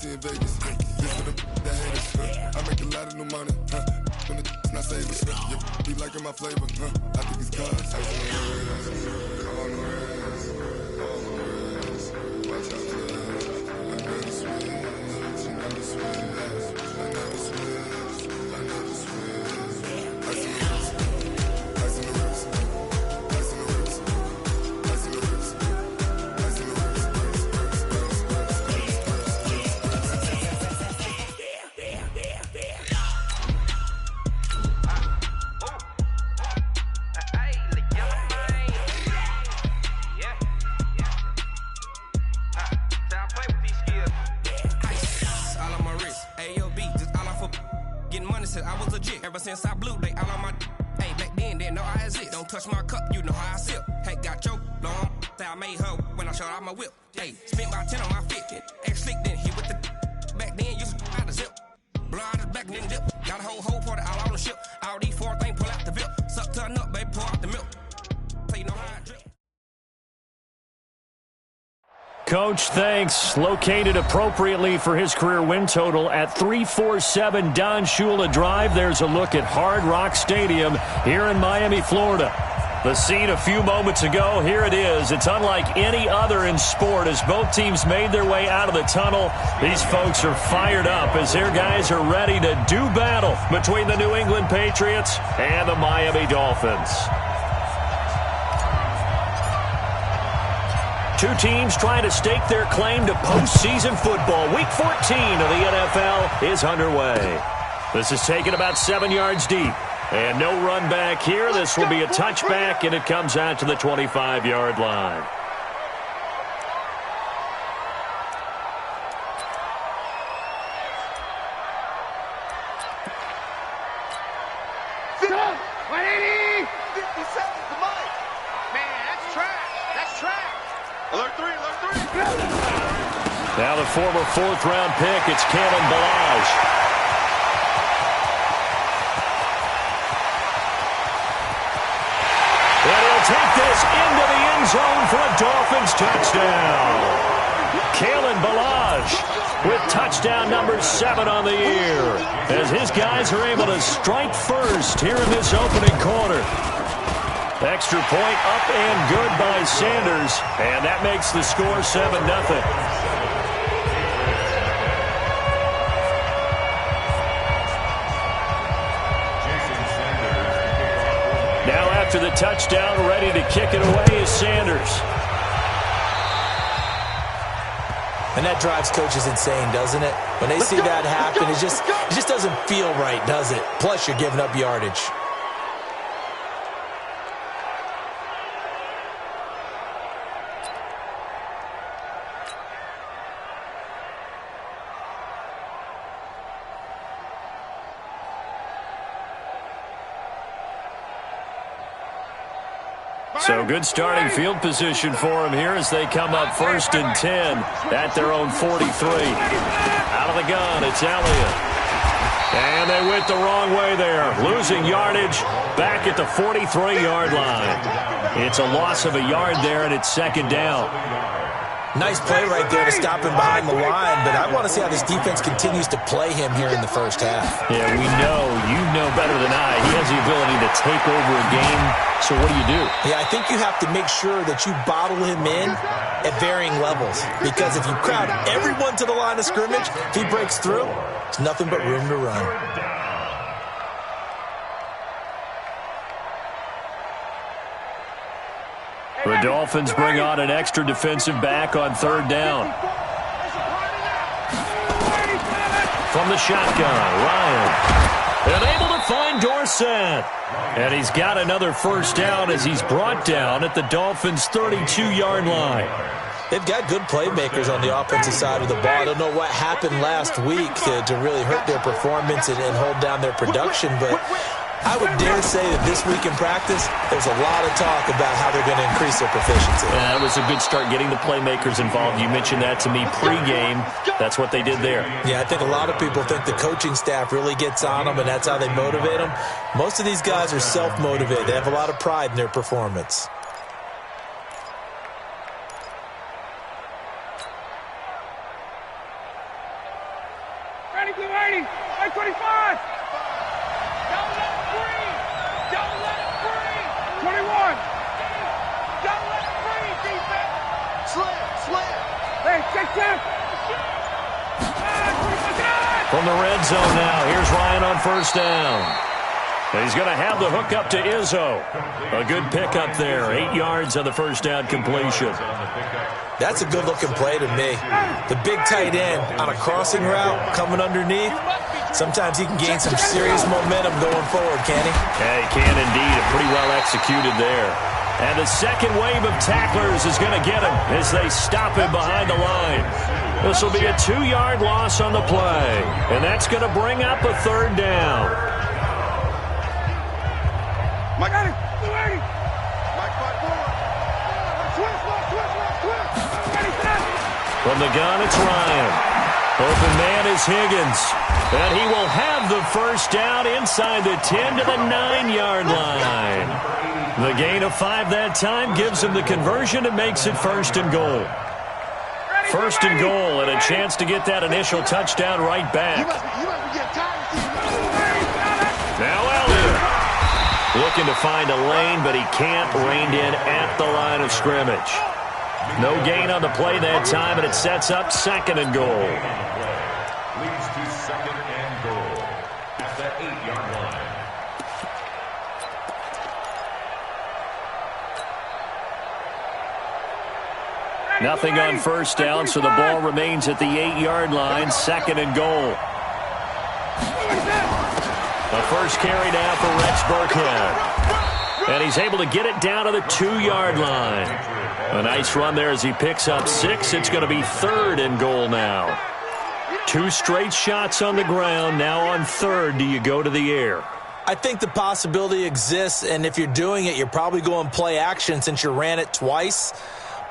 in Vegas, this for the haters, I make a lot of new money, when the not savers, be liking my flavor, I think it's cause I on the rest, watch out for I never switch, I never switch, I never switch, I never switch, I see the risk, I see the risk, I see the risk, I see the risk, I see the risk. I was legit ever since I blew they all on my hey back then didn't know I exist. Don't touch my cup, you know how I sip. Hey, got your long that I made her when I showed out my whip. Hey, spent about 10 on my fit. Ex slick then hit with the back then used to out the zip. Blow out his back then dip. Got a whole party all on the ship. All these four things pull out the VIP. Suck turn up, baby, pour out the milk. So you know how I drip. Coach, thanks. Located appropriately for his career win total at 347 Don Shula Drive. There's a look at Hard Rock Stadium here in Miami, Florida. The scene a few moments ago, here it is. It's unlike any other in sport as both teams made their way out of the tunnel. These folks are fired up as their guys are ready to do battle between the New England Patriots and the Miami Dolphins. Two teams trying to stake their claim to postseason football. Week 14 of the NFL is underway. This is taken about 7 yards deep. And no run back here. This will be a touchback, and it comes out to the 25-yard line. Sit up! 180! 50 seconds to Mike. Man, that's trash. That's trash. Alert 3, alert 3. Now the former fourth-round pick, it's Kalen Ballage. And he'll take this into the end zone for a Dolphins touchdown. Kalen Ballage with touchdown number 7 on the year as his guys are able to strike first here in this opening quarter. Extra point up and good by Sanders, and that makes the score 7-0. Now after the touchdown, ready to kick it away is Sanders. And that drives coaches insane, doesn't it? When they see that happen, it just doesn't feel right, does it? Plus, you're giving up yardage. So good starting field position for him here as they come up 1st and 10 at their own 43. Out of the gun, it's Elliott. And they went the wrong way there, losing yardage back at the 43-yard line. It's a loss of a yard there, and it's 2nd down. Nice play right there to stop him behind the line, but I want to see how this defense continues to play him here in the first half. Yeah, we know, you know better than I, he has the ability to take over a game, so what do? Yeah, I think you have to make sure that you bottle him in at varying levels, because if you crowd everyone to the line of scrimmage, if he breaks through, it's nothing but room to run. The Dolphins bring on an extra defensive back on 3rd down. From the shotgun, Ryan. And able to find Dorsett. And he's got another 1st down as he's brought down at the Dolphins' 32-yard line. They've got good playmakers on the offensive side of the ball. I don't know what happened last week to really hurt their performance and hold down their production, but I would dare say that this week in practice, there's a lot of talk about how they're going to increase their proficiency. Yeah, that was a good start getting the playmakers involved. You mentioned that to me pregame. That's what they did there. Yeah, I think a lot of people think the coaching staff really gets on them, and that's how they motivate them. Most of these guys are self-motivated. They have a lot of pride in their performance. Ready, blue 80. 25. Don't let it breathe. Don't let it breathe. 21. Don't let it breathe, defense. Slam. Hey, check. From the red zone now, here's Ryan on first down. He's going to have the hook up to Izzo. A good pickup there. 8 yards on the first down completion. That's a good-looking play to me. The big tight end on a crossing route coming underneath. Sometimes he can gain some serious momentum going forward, can he? Yeah, he can indeed. Pretty well executed there. And the second wave of tacklers is going to get him as they stop him behind the line. This will be a 2-yard loss on the play. And that's going to bring up a third down. Mike, got it. 280. Mike, 5-4. Twist. From the gun, it's Ryan. Open man is Higgins. And he will have the first down inside the 10 to the 9-yard line. The gain of 5 that time gives him the conversion and makes it first and goal. First and goal and a chance to get that initial touchdown right back. Now Elliott. Looking to find a lane, but he can't. Reined in at the line of scrimmage. No gain on the play that time, and it sets up second and goal. Leads to second and goal at the 8-yard line. Nothing on first down, so the ball remains at the 8-yard line, second and goal. The first carry now for Rex Burkhead. And he's able to get it down to the 2-yard line. A nice run there as he picks up 6. It's going to be third and goal now. 2 straight shots on the ground. Now on third, do you go to the air? I think the possibility exists, and if you're doing it, you're probably going play action since you ran it twice.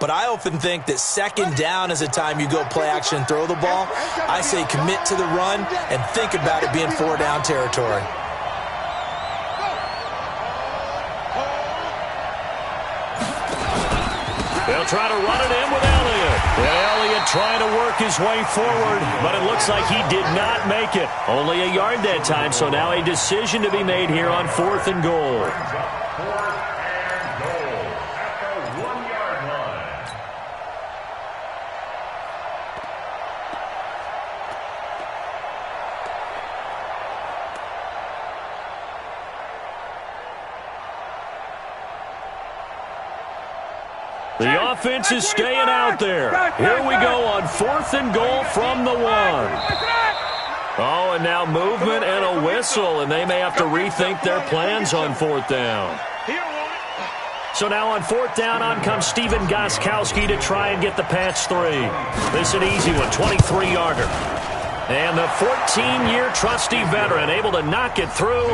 But I often think that second down is a time you go play action and throw the ball. I say commit to the run and think about it being 4-down territory. They'll try to run it in with Elliott. And Elliott trying to work his way forward, but it looks like he did not make it. Only a yard that time, so now a decision to be made here on 4th and goal. The offense is staying out there. Here we go on 4th and goal from the 1. Oh, and now movement and a whistle, and they may have to rethink their plans on 4th down. So now on 4th down, on comes Steven Gostkowski to try and get the Pats 3. This is an easy one, 23-yarder. And the 14-year trusty veteran able to knock it through.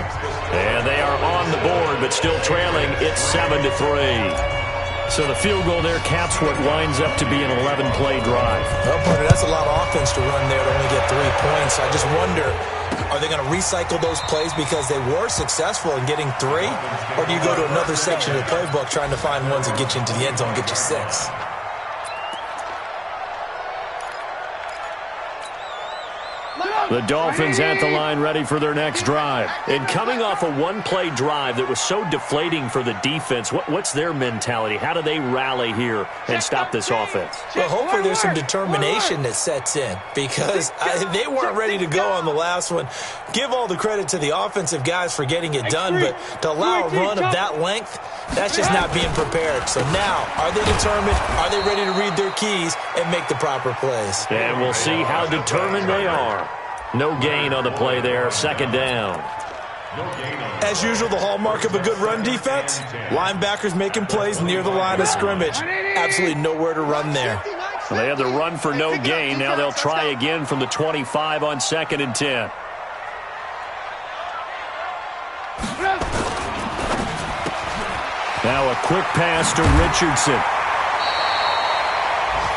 And they are on the board, but still trailing. It's 7-3. So the field goal there caps what winds up to be an 11-play drive. Well, partner, that's a lot of offense to run there to only get 3 points. I just wonder, are they going to recycle those plays because they were successful in getting 3? Or do you go to another section of the playbook trying to find ones that get you into the end zone and get you 6? The Dolphins at the line ready for their next drive. And coming off a 1-play drive that was so deflating for the defense, what's their mentality? How do they rally here and stop this offense? Well, hopefully there's some determination that sets in because they weren't ready to go on the last one. Give all the credit to the offensive guys for getting it done, but to allow a run of that length, that's just not being prepared. So now, are they determined? Are they ready to read their keys and make the proper plays? And we'll see how determined they are. No gain on the play there, second down. As usual, the hallmark of a good run defense, linebackers making plays near the line of scrimmage. Absolutely nowhere to run there. Well, they have the run for no gain. Now they'll try again from the 25 on 2nd and 10. Now a quick pass to Richardson.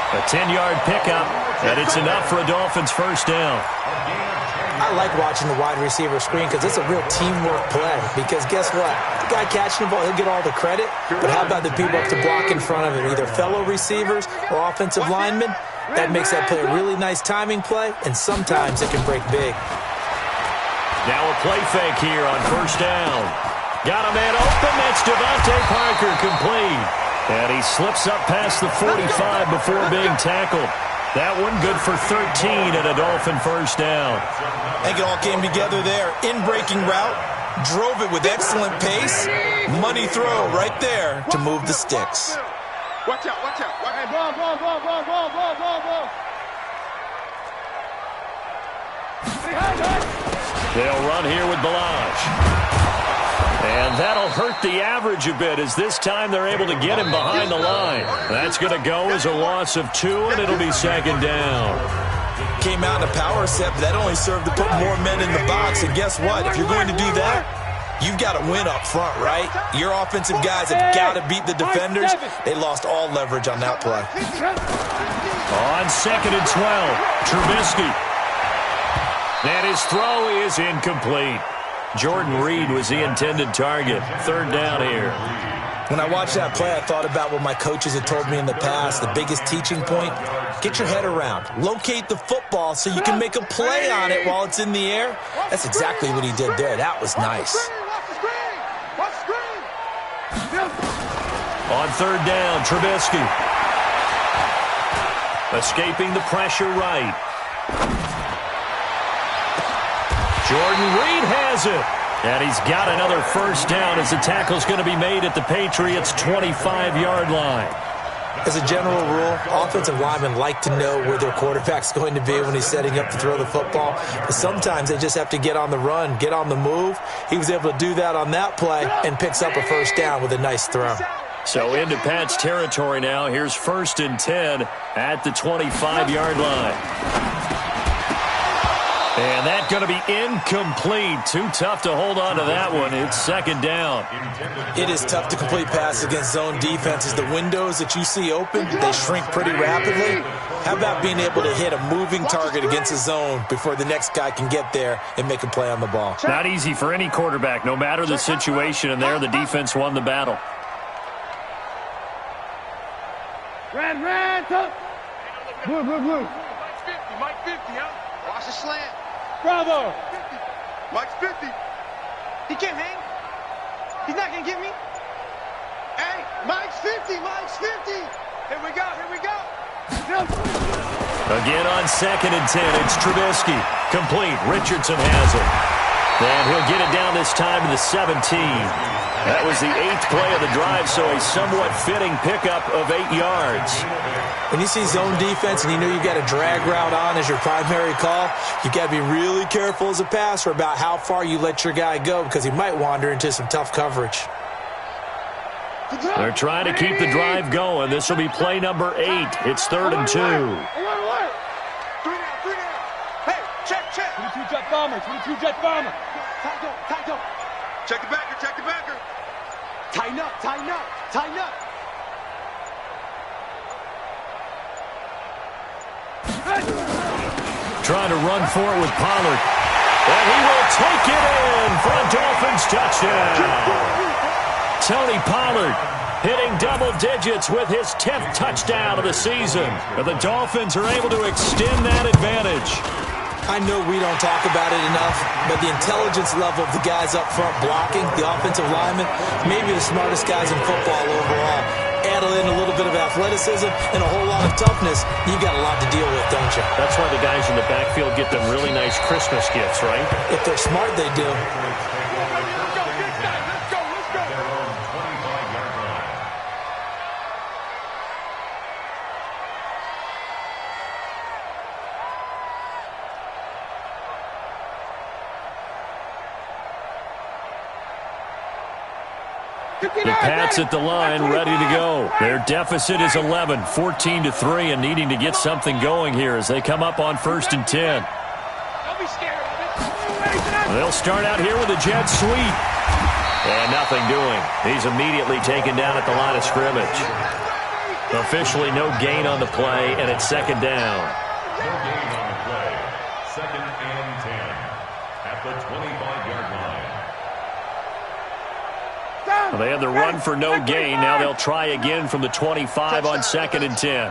A 10-yard pickup, and it's enough for a Dolphins first down. I like watching the wide receiver screen because it's a real teamwork play. Because guess what? The guy catching the ball, he'll get all the credit. But how about the people up to block in front of him, either fellow receivers or offensive linemen? That makes that play a really nice timing play, and sometimes it can break big. Now a play fake here on first down. Got a man open. That's Devontae Parker, complete. And he slips up past the 45 before being tackled. That one good for 13 and a Dolphin first down. I think it all came together there. In-breaking route, drove it with excellent pace. Money throw right there to move the sticks. Watch out, watch out. Hey, ball. They'll run here with Balaj. And that'll hurt the average a bit as this time they're able to get him behind the line. That's going to go as a loss of 2, and it'll be second down. Came out in a power set, but that only served to put more men in the box. And guess what? If you're going to do that, you've got to win up front, right? Your offensive guys have got to beat the defenders. They lost all leverage on that play. On second and 12, Trubisky. And his throw is incomplete. Jordan Reed was the intended target. Third down here. When I watched that play, I thought about what my coaches had told me in the past. The biggest teaching point, get your head around. Locate the football so you can make a play on it while it's in the air. That's exactly what he did there. That was nice. On third down, Trubisky. Escaping the pressure right. Jordan Reed has it. And he's got another first down as the tackle's going to be made at the Patriots' 25-yard line. As a general rule, offensive linemen like to know where their quarterback's going to be when he's setting up to throw the football. But sometimes they just have to get on the run, get on the move. He was able to do that on that play and picks up a first down with a nice throw. So into Pat's territory now. Here's first and 10 at the 25-yard line. And that's going to be incomplete. Too tough to hold on to that one. It's second down. It is tough to complete passes against zone defenses. The windows that you see open, they shrink pretty rapidly. How about being able to hit a moving target against a zone before the next guy can get there and make a play on the ball? Not easy for any quarterback, no matter the situation. And there, the defense won the battle. Ran, tough. Blue. Mike 50, huh? Watch the slant. Bravo. 50. Mike's 50. He can't hang. He's not going to get me. Hey, Mike's 50. Here we go. Again on second and 10, it's Trubisky. Complete. Richardson has it. And he'll get it down this time to the 17. That was the 8th play of the drive, so a somewhat fitting pickup of 8 yards. When you see zone defense and you know you've got a drag route on as your primary call, you've got to be really careful as a passer about how far you let your guy go because he might wander into some tough coverage. They're trying to keep the drive going. This will be play number 8. It's third and 2. 3 down. Hey, check. 22 jet bomber. Tight up. Check the backer. Tighten up. Trying to run for it with Pollard. And he will take it in for a Dolphins touchdown. Tony Pollard hitting double digits with his 10th touchdown of the season. And the Dolphins are able to extend that advantage. I know we don't talk about it enough, but the intelligence level of the guys up front blocking, the offensive linemen, maybe the smartest guys in football overall. Add in a little bit of athleticism and a whole lot of toughness, you got a lot to deal with, don't you? That's why the guys in the backfield get them really nice Christmas gifts, right? If they're smart, they do. The Pats at the line, ready to go. Their deficit is 11, 14-3, and needing to get something going here as they come up on first and 10. Don't be scared. They'll start out here with a jet sweep. And nothing doing. He's immediately taken down at the line of scrimmage. Officially no gain on the play, and it's second down. No gain on the play. Second and 10 at the 25-yard line. Well, they had the run for no gain. Now they'll try again from the 25 on second and 10.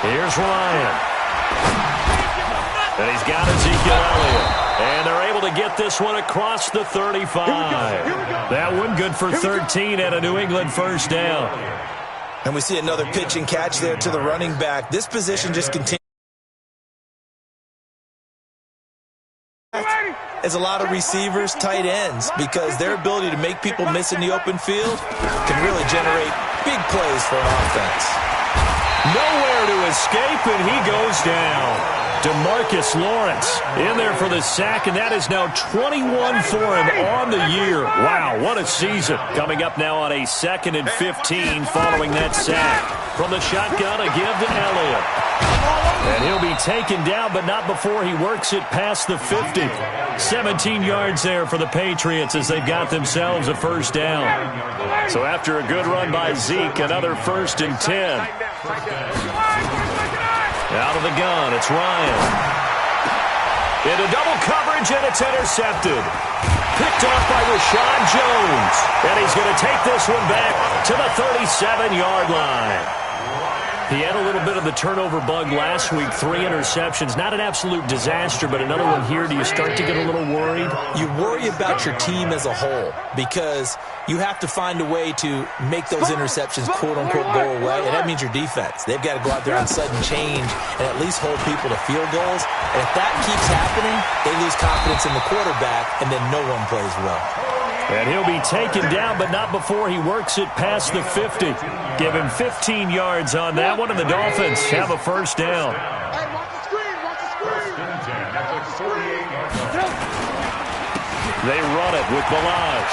Here's Ryan. And he's got Ezekiel Elliott. And they're able to get this one across the 35. That one good for 13 and a New England first down. And we see another pitch and catch there to the running back. This position just continues. As a lot of receivers, tight ends, because their ability to make people miss in the open field can really generate big plays for an offense. Nowhere to escape, and he goes down. DeMarcus Lawrence in there for the sack, and that is now 21 for him on the year. Wow, what a season. Coming up now on a 2nd and 15 following that sack. From the shotgun, a give to Elliott. And he'll be taken down, but not before he works it past the 50. 17 yards there for the Patriots as they've got themselves a first down. So after a good run by Zeke, another 1st and 10. Out of the gun, it's Ryan. Into double coverage, and it's intercepted. Picked off by Rashad Jones. And he's going to take this one back to the 37-yard line. He had a little bit of the turnover bug last week, 3 interceptions. Not an absolute disaster, but another one here. Do you start to get a little worried? You worry about your team as a whole because you have to find a way to make those interceptions, quote-unquote, go away, and that means your defense. They've got to go out there on sudden change and at least hold people to field goals. And if that keeps happening, they lose confidence in the quarterback, and then no one plays well. And he'll be taken down, but not before he works it past the 50. Give him 15 yards on that one, and the Dolphins have a first down. Hey, watch the screen, watch the screen. They run it with Balaj.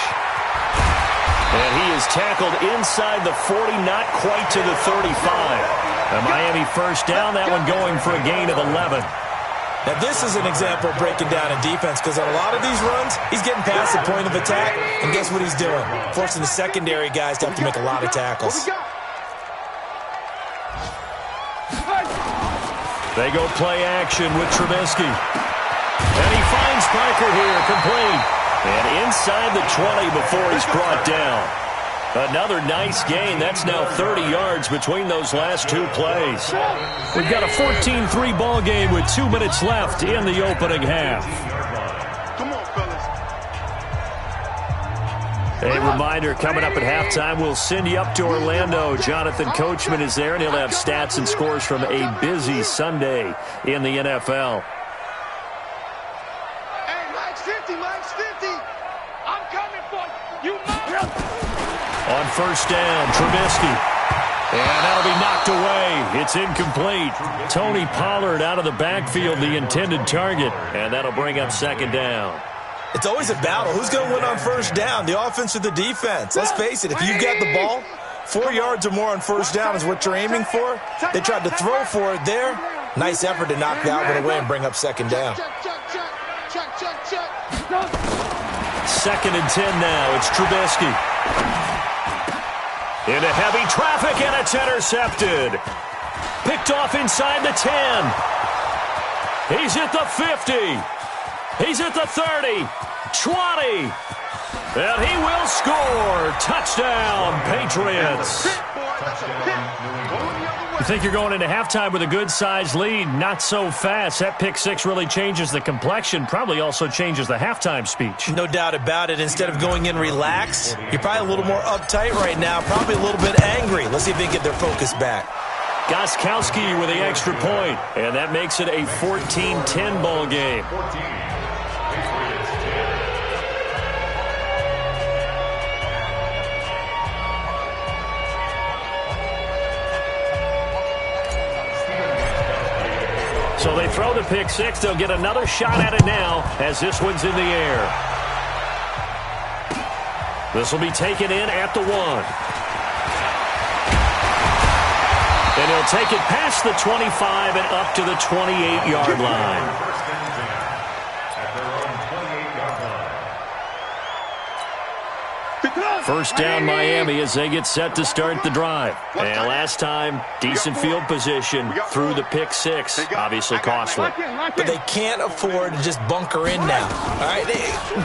And he is tackled inside the 40, not quite to the 35. A Miami first down, that one going for a gain of 11. Now, this is an example of breaking down in defense because on a lot of these runs, he's getting past the point of attack, and guess what he's doing? Forcing the secondary guys to have to make a lot of tackles. They go play action with Trubisky. And he finds Parker here, complete. And inside the 20 before he's brought down. Another nice gain. That's now 30 yards between those last 2 plays. We've got a 14-3 ball game with 2 minutes left in the opening half. Come on, fellas. A reminder, coming up at halftime, we'll send you up to Orlando. Jonathan Coachman is there, and he'll have stats and scores from a busy Sunday in the NFL. Hey, Mike's 50, Mike's 50. I'm coming for you. On first down, Trubisky. And that'll be knocked away. It's incomplete. Tony Pollard out of the backfield, the intended target. And that'll bring up second down. It's always a battle. Who's going to win on first down, the offense or the defense? Let's face it, if you've got the ball, 4 yards or more on first down is what you're aiming for. They tried to throw for it there. Nice effort to knock that one away and bring up second down. Second and 10 now. It's Trubisky. Into heavy traffic, and it's intercepted. Picked off inside the 10. He's at the 50. He's at the 30. 20. And he will score. Touchdown, Patriots. You think you're going into halftime with a good-sized lead. Not so fast. That pick six really changes the complexion. Probably also changes the halftime speech. No doubt about it. Instead of going in relaxed, you're probably a little more uptight right now. Probably a little bit angry. Let's see if they get their focus back. Gostkowski with the extra point. And that makes it a 14-10 ball game. So they throw the pick six. They'll get another shot at it now as this one's in the air. This will be taken in at the 1. And he'll take it past the 25 and up to the 28-yard line. First down Miami as they get set to start the drive. And last time, decent field position through the pick six. Obviously costly. But they can't afford to just bunker in now. All right,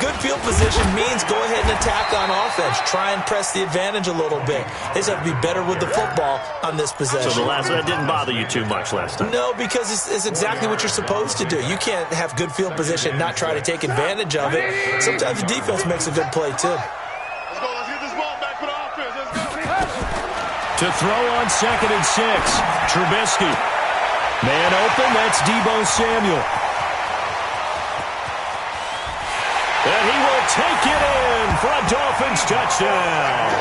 good field position means go ahead and attack on offense. Try and press the advantage a little bit. They just have to be better with the football on this possession. So that didn't bother you too much last time? No, because it's exactly what you're supposed to do. You can't have good field position and not try to take advantage of it. Sometimes the defense makes a good play, too. To throw on 2nd and 6, Trubisky. Man open, that's Deebo Samuel. And he will take it in for a Dolphins touchdown.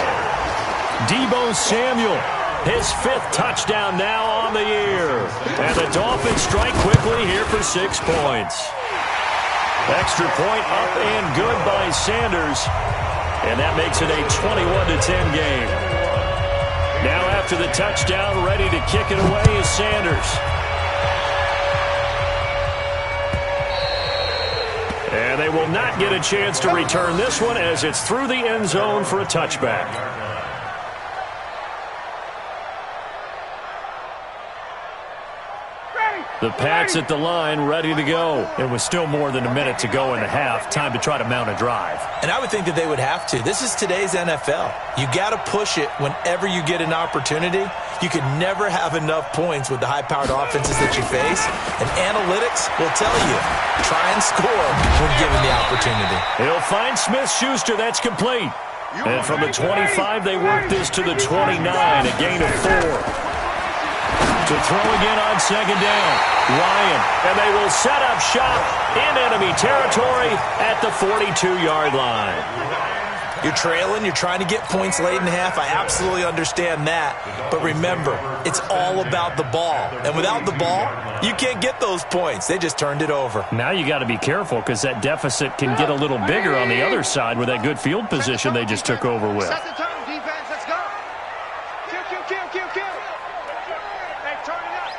Deebo Samuel, his 5th touchdown now on the year. And the Dolphins strike quickly here for 6 points. Extra point up and good by Sanders. And that makes it a 21-10 game. Now after the touchdown, ready to kick it away is Sanders. And they will not get a chance to return this one as it's through the end zone for a touchback. The Pats at the line, ready to go. It was still more than a minute to go in the half. Time to try to mount a drive. And I would think that they would have to. This is today's NFL. You got to push it whenever you get an opportunity. You can never have enough points with the high-powered offenses that you face. And analytics will tell you, try and score when given the opportunity. He'll find Smith-Schuster. That's complete. And from the 25, they work this to the 29, a gain of 4. To throw again on 2nd down. Ryan, and they will set up shop in enemy territory at the 42-yard line. You're trailing, you're trying to get points late in half. I absolutely understand that. But remember, it's all about the ball. And without the ball, you can't get those points. They just turned it over. Now you got to be careful because that deficit can get a little bigger on the other side with that good field position they just took over with. Set the tone, defense. Let's go. Kill. Hey, turn it up.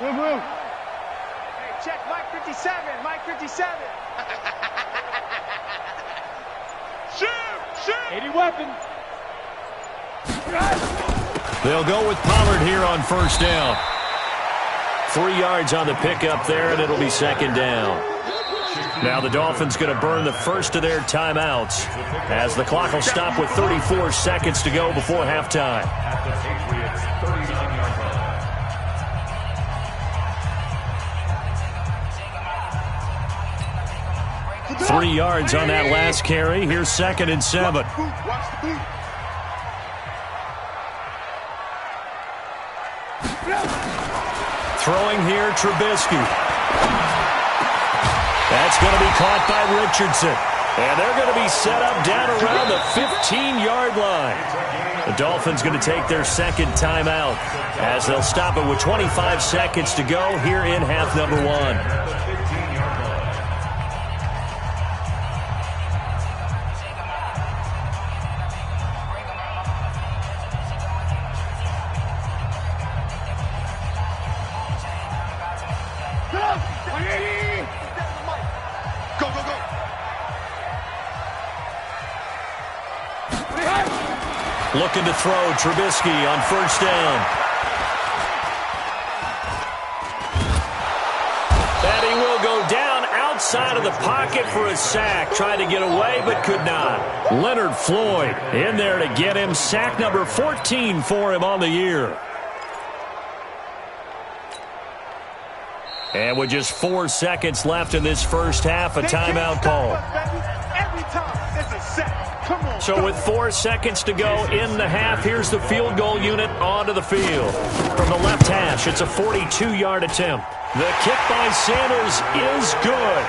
Move. Hey, check Mike 57. Shoot! 80 weapon. They'll go with Pollard here on 1st down. 3 yards on the pickup there, and it'll be 2nd down. Now the Dolphins going to burn the first of their timeouts as the clock will stop with 34 seconds to go before halftime. 3 yards on that last carry. Here's 2nd and 7. Throwing here, Trubisky. That's going to be caught by Richardson. And they're going to be set up down around the 15-yard line. The Dolphins going to take their 2nd timeout as they'll stop it with 25 seconds to go here in half number 1. Looking to throw, Trubisky on 1st down. And he will go down outside of the pocket for a sack. Tried to get away, but could not. Leonard Floyd in there to get him. Sack number 14 for him on the year. And with just 4 seconds left in this first half, a timeout call. Every time it's a sack. Come on. So with 4 seconds to go in the half, here's the field goal unit onto the field. From the left hash, it's a 42-yard attempt. The kick by Sanders is good.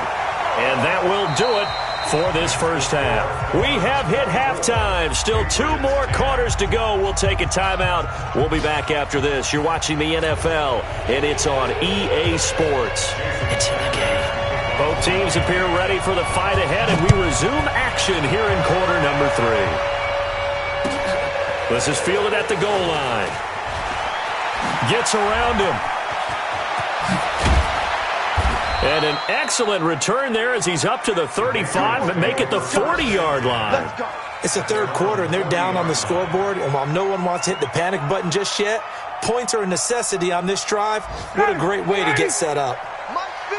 And that will do it for this first half. We have hit halftime. Still 2 more quarters to go. We'll take a timeout. We'll be back after this. You're watching the NFL, and it's on EA Sports. It's in the game. Both teams appear ready for the fight ahead, and we resume action here in quarter number 3. This is fielded at the goal line. Gets around him. And an excellent return there as he's up to the 35, but make it the 40-yard line. It's the third quarter, and they're down on the scoreboard. And while no one wants to hit the panic button just yet, points are a necessity on this drive. What a great way to get set up.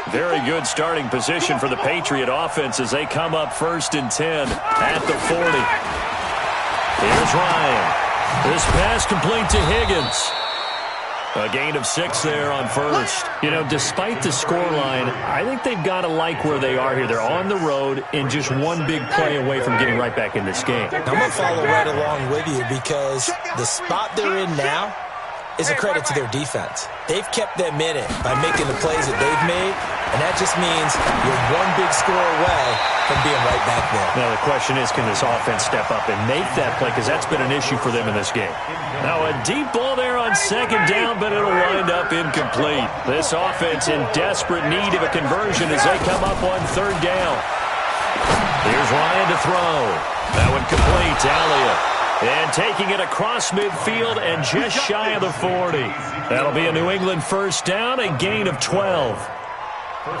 Very good starting position for the Patriot offense as they come up 1st and 10 at the 40. Here's Ryan. This pass complete to Higgins. A gain of 6 there on first. You know, despite the scoreline, I think they've got to like where they are here. They're on the road and just one big play away from getting right back in this game. I'm going to follow right along with you because the spot they're in now is a credit to their defense. They've kept them in it by making the plays that they've made, and that just means you're one big score away from being right back there. Now, the question is, can this offense step up and make that play? Because that's been an issue for them in this game. Now, a deep ball there on 2nd down, but it'll wind up incomplete. This offense in desperate need of a conversion as they come up on 3rd down. Here's Ryan to throw. That one complete to Elliott. And taking it across midfield and just shy of the 40. That'll be a New England 1st down, a gain of 12.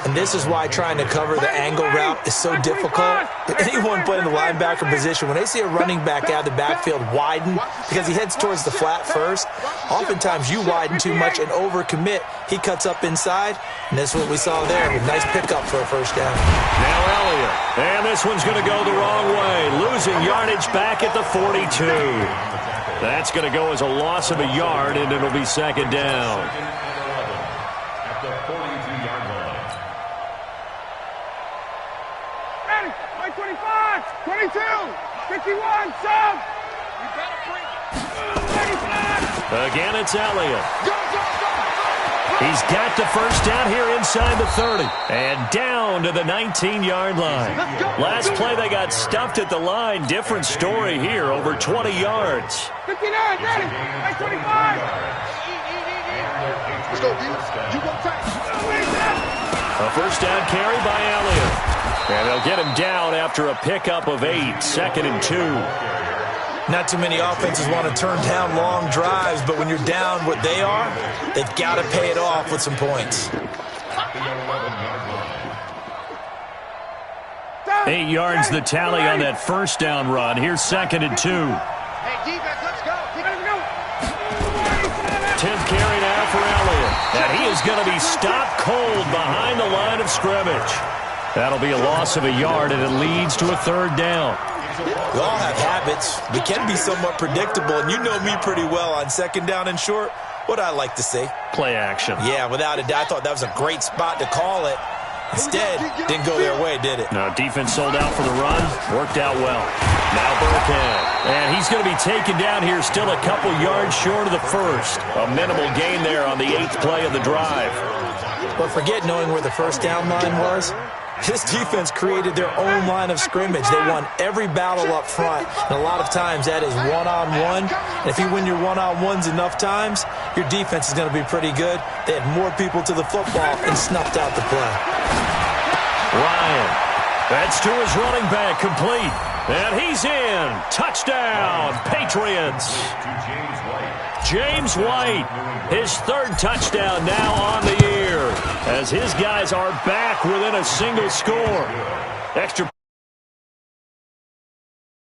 And this is why trying to cover the angle route is so difficult. Anyone playing the linebacker position, when they see a running back out of the backfield widen because he heads towards the flat first, oftentimes you widen too much and overcommit. He cuts up inside, and that's what we saw there. A nice pickup for a 1st down. Now Elliott. And this one's going to go the wrong way. Losing yardage back at the 42. That's going to go as a loss of a yard, and it'll be 2nd down. At the 42-yard line. 25, 22, 51, sub. You better bring it. Again, it's Elliott. He's got the 1st down here inside the 30. And down to the 19-yard line. Last play, they got stuffed at the line. Different story here, over 20 yards. 59, ready. 25. Let's go, D. You go tight. A 1st down carry by Elliott. And they'll get him down after a pickup of 8, 2nd and 2. Not too many offenses want to turn down long drives, but when you're down what they are, they've got to pay it off with some points. 8 yards the tally on that 1st down run. Here's 2nd and 2. Hey, defense, let's go. 10th carry now for Elliott. And he is going to be stopped cold behind the line of scrimmage. That'll be a loss of a yard, and it leads to a 3rd down. We all have habits. We can be somewhat predictable, and you know me pretty well on 2nd down and short. What I like to see. Play action. Yeah, without a doubt. I thought that was a great spot to call it. Instead, didn't go their way, did it? No, defense sold out for the run. Worked out well. Now Burkhead. And he's going to be taken down here still a couple yards short of the 1st. A minimal gain there on the 8th play of the drive. But forget knowing where the 1st down line was. This defense created their own line of scrimmage. They won every battle up front, and a lot of times that is one-on-one. And if you win your one-on-ones enough times, your defense is going to be pretty good. They had more people to the football and snuffed out the play. Ryan. That's to his running back, complete. And he's in. Touchdown, Patriots. James White, his 3rd touchdown now on the year, as his guys are back within a single score. Extra